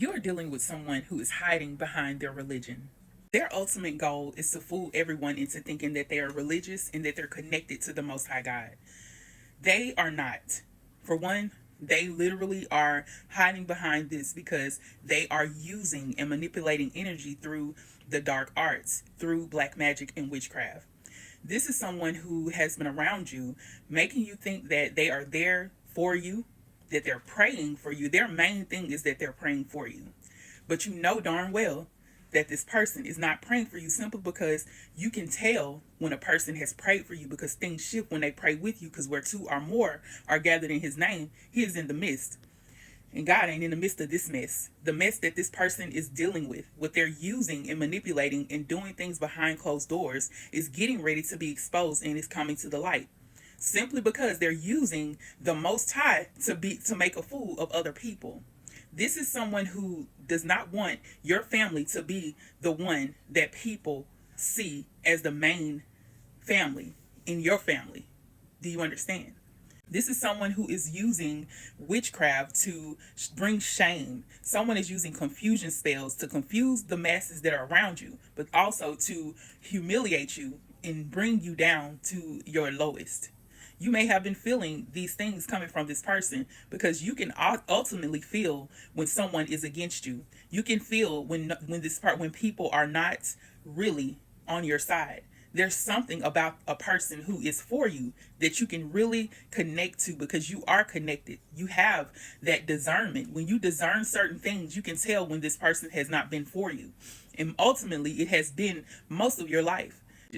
You're dealing with someone who is hiding behind their religion. Their ultimate goal is to fool everyone into thinking that they are religious and that they're connected to the Most High God. They are not. For one, they literally are hiding behind this because they are using and manipulating energy through the dark arts, through black magic and witchcraft. This is someone who has been around you, making you think that they are there for you, that they're praying for you. Their main thing is that they're praying for you. But you know darn well that this person is not praying for you, simply because you can tell when a person has prayed for you, because things shift when they pray with you, because where two or more are gathered in his name, he is in the midst. And God ain't in the midst of this mess. The mess that this person is dealing with, what they're using and manipulating and doing things behind closed doors, is getting ready to be exposed and is coming to the light. Simply because they're using the Most High to make a fool of other people. This is someone who does not want your family to be the one that people see as the main family in your family. Do you understand? This is someone who is using witchcraft to bring shame. Someone is using confusion spells to confuse the masses that are around you, but also to humiliate you and bring you down to your lowest. You may have been feeling these things coming from this person, because you can ultimately feel when someone is against you. You can feel when people are not really on your side. There's something about a person who is for you that you can really connect to, because you are connected. You have that discernment. When you discern certain things, you can tell when this person has not been for you. And ultimately, it has been most of your life.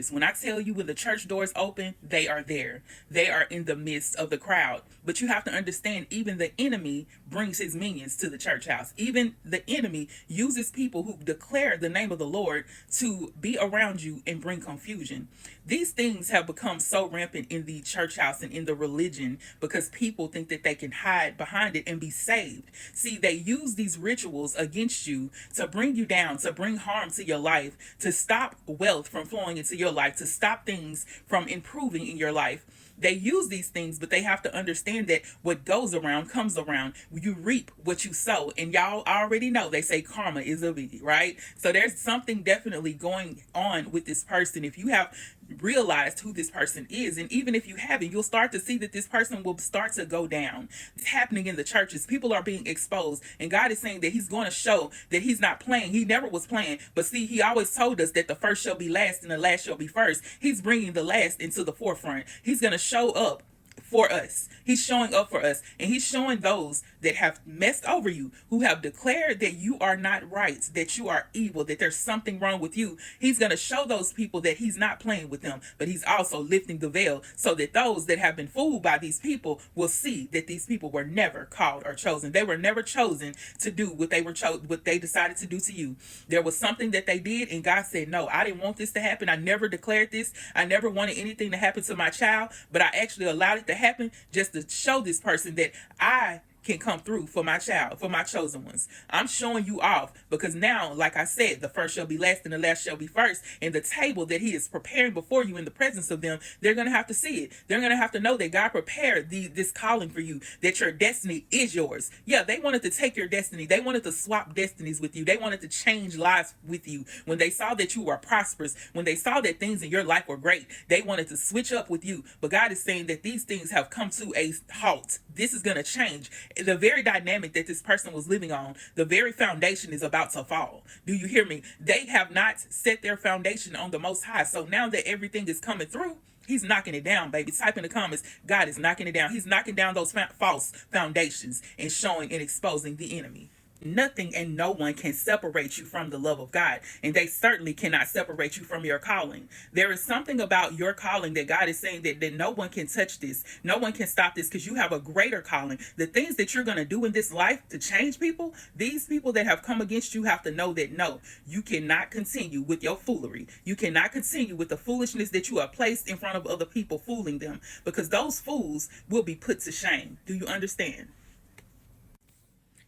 When I tell you, when the church doors open, they are there. They are in the midst of the crowd. But you have to understand, even the enemy brings his minions to the church house. Even the enemy uses people who declare the name of the Lord to be around you and bring confusion. These things have become so rampant in the church house and in the religion, because people think that they can hide behind it and be saved. See, they use these rituals against you to bring you down, to bring harm to your life, to stop wealth from flowing into your life, to stop things from improving in your life. They use these things, but they have to understand that what goes around comes around. You reap what you sow. And y'all already know, they say karma is a biggie, right? So there's something definitely going on with this person. If you have realized who this person is, and even if you haven't, you'll start to see that this person will start to go down. It's happening in the churches. People are being exposed, and God is saying that he's going to show that he's not playing. He never was playing. But see, he always told us that the first shall be last and the last shall be first. He's bringing the last into the forefront. He's going to show up for us. He's showing up for us, and he's showing those that have messed over you, who have declared that you are not right, that you are evil, that there's something wrong with you. He's going to show those people that he's not playing with them, but he's also lifting the veil, so that those that have been fooled by these people will see that these people were never called or chosen. They were never chosen to do what they decided to do to you. There was something that they did, and God said, no, I didn't want this to happen. I never declared this. I never wanted anything to happen to my child, but I actually allowed it to happen just to show this person that I can come through for my child, for my chosen ones. I'm showing you off, because now, like I said, the first shall be last and the last shall be first. And the table that he is preparing before you in the presence of them, they're going to have to see it. They're going to have to know that God prepared this calling for you, that your destiny is yours. Yeah, they wanted to take your destiny. They wanted to swap destinies with you. They wanted to change lives with you. When they saw that you were prosperous, when they saw that things in your life were great, they wanted to switch up with you. But God is saying that these things have come to a halt. This is going to change. The very dynamic that this person was living on, the very foundation is about to fall. Do you hear me? They have not set their foundation on the Most High. So now that everything is coming through, he's knocking it down, baby. Type in the comments, God is knocking it down. He's knocking down those false foundations and showing and exposing the enemy. Nothing and no one can separate you from the love of God, and they certainly cannot separate you from your calling. There is something about your calling that God is saying that no one can touch this. No one can stop this, because you have a greater calling. The things that you're going to do in this life to change people, these people that have come against you have to know that no, you cannot continue with your foolery. You cannot continue with the foolishness that you have placed in front of other people, fooling them, because those fools will be put to shame. Do you understand?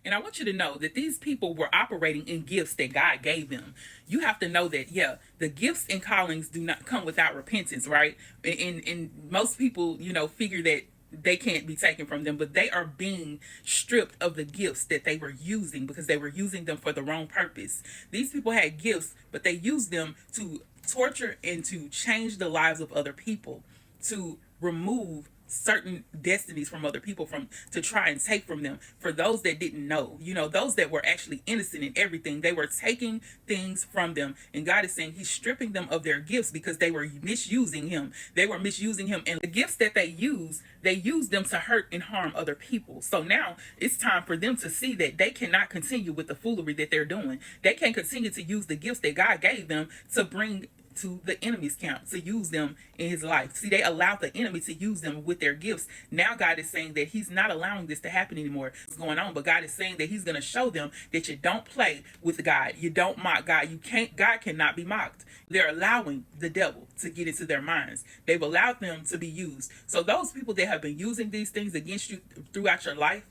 And I want you to know that these people were operating in gifts that God gave them. You have to know that, yeah, the gifts and callings do not come without repentance, right? And most people, figure that they can't be taken from them, but they are being stripped of the gifts that they were using because they were using them for the wrong purpose. These people had gifts, but they used them to torture and to change the lives of other people, to remove certain destinies from other people, from to try and take from them. For those that didn't know, those that were actually innocent in everything, they were taking things from them, and God is saying he's stripping them of their gifts because they were misusing him. They were misusing him, and the gifts that they use them to hurt and harm other people. So now it's time for them to see that they cannot continue with the foolery that they're doing. They can't continue to use the gifts that God gave them to bring to the enemy's camp, to use them in his life. See, they allowed the enemy to use them with their gifts. Now God is saying that he's not allowing this to happen anymore. What's going on? But God is saying that he's going to show them that you don't play with God. You don't mock God. God cannot be mocked. They're allowing the devil to get into their minds. They've allowed them to be used. So those people that have been using these things against you throughout your life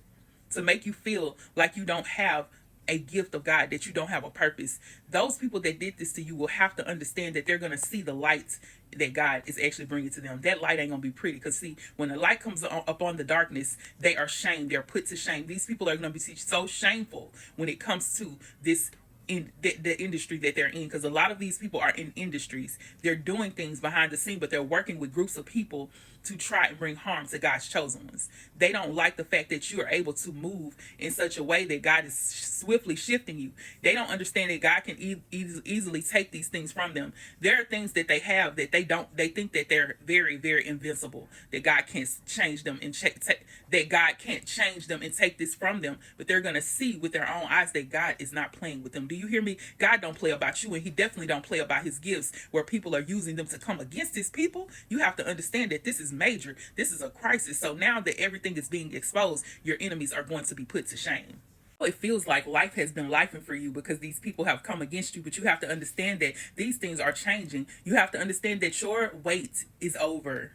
to make you feel like you don't have a gift of God, that you don't have a purpose, those people that did this to you will have to understand that they're going to see the light that God is actually bringing to them. That light ain't going to be pretty, because see, when the light comes up on the darkness, they are shamed. They're put to shame. These people are going to be so shameful when it comes to this in the industry that they're in, because a lot of these people are in industries. They're doing things behind the scene, but they're working with groups of people to try and bring harm to God's chosen ones. They don't like the fact that you are able to move in such a way that God is swiftly shifting you. They don't understand that God can easily take these things from them. There are things that they have that they think that they're very, very invincible, that God can't change them and that God can't change them and take this from them. But they're going to see with their own eyes that God is not playing with them. Do you hear me? God don't play about you, and he definitely don't play about his gifts where people are using them to come against his people. You have to understand that this is major. This is a crisis. So now that everything is being exposed, your enemies are going to be put to shame. It feels like life has been lifing for you because these people have come against you, but you have to understand that these things are changing. You have to understand that your wait is over.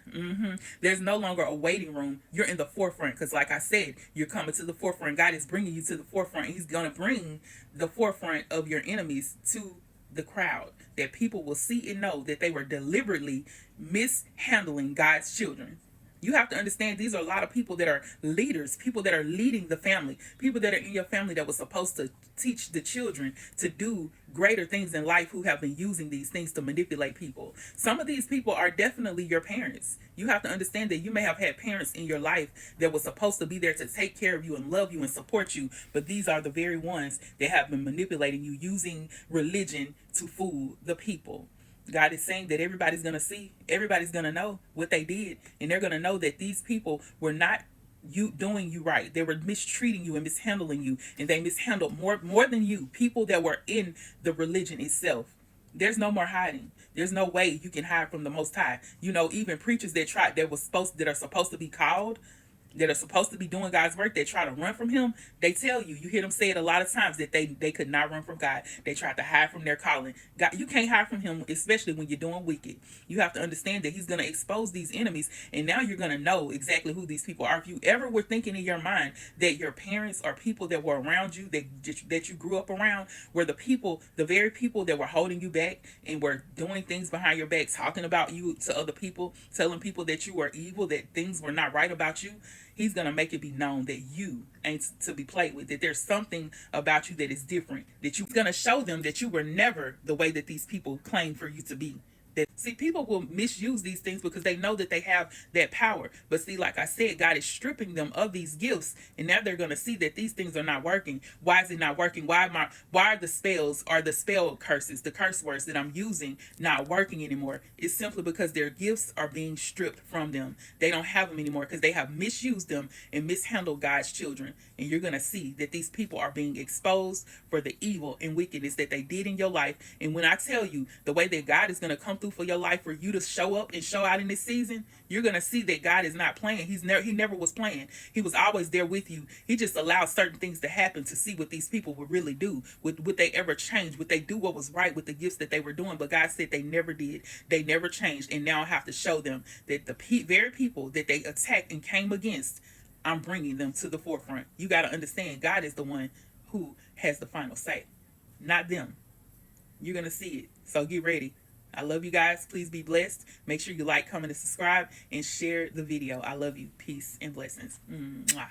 There's no longer a waiting room. You're in the forefront, because like I said, you're coming to the forefront. God is bringing you to the forefront. He's going to bring the forefront of your enemies to the crowd, that people will see and know that they were deliberately mishandling God's children. You have to understand these are a lot of people that are leaders, people that are leading the family, people that are in your family that was supposed to teach the children to do greater things in life, who have been using these things to manipulate people. Some of these people are definitely your parents. You have to understand that you may have had parents in your life that were supposed to be there to take care of you and love you and support you, but these are the very ones that have been manipulating you, using religion to fool the people. God is saying that everybody's going to see, everybody's going to know what they did, and they're going to know that these people were not doing you right. They were mistreating you and mishandling you, and they mishandled more than you, people that were in the religion itself. There's no more hiding. There's no way you can hide from the Most High. Even preachers that are supposed to be called, that are supposed to be doing God's work, they try to run from him. They tell you hear them say it a lot of times, that they could not run from God. They tried to hide from their calling. God, you can't hide from him, especially when you're doing wicked. You have to understand that he's going to expose these enemies, and now you're going to know exactly who these people are. If you ever were thinking in your mind that your parents or people that were around you, that you grew up around, were the very people that were holding you back and were doing things behind your back, talking about you to other people, telling people that you were evil, that things were not right about you, he's going to make it be known that you ain't to be played with, that there's something about you that is different, that you're going to show them that you were never the way that these people claim for you to be. See, people will misuse these things because they know that they have that power. But see, like I said, God is stripping them of these gifts, and now they're going to see that these things are not working. Why is it not working? Why are the spells or the spell curses, the curse words that I'm using, not working anymore? It's simply because their gifts are being stripped from them. They don't have them anymore because they have misused them and mishandled God's children. And you're going to see that these people are being exposed for the evil and wickedness that they did in your life. And when I tell you the way that God is going to come through for your life, for you to show up and show out in this season, you're going to see that God is not playing. He never was playing. He was always there with you. He just allowed certain things to happen to see what these people would really do. Would they ever change? Would they do what was right with the gifts that they were doing? But God said they never did. They never changed. And now I have to show them that the very people that they attacked and came against, I'm bringing them to the forefront. You got to understand, God is the one who has the final say, not them. You're going to see it. So get ready. I love you guys. Please be blessed. Make sure you like, comment, and subscribe, and share the video. I love you. Peace and blessings. Mwah.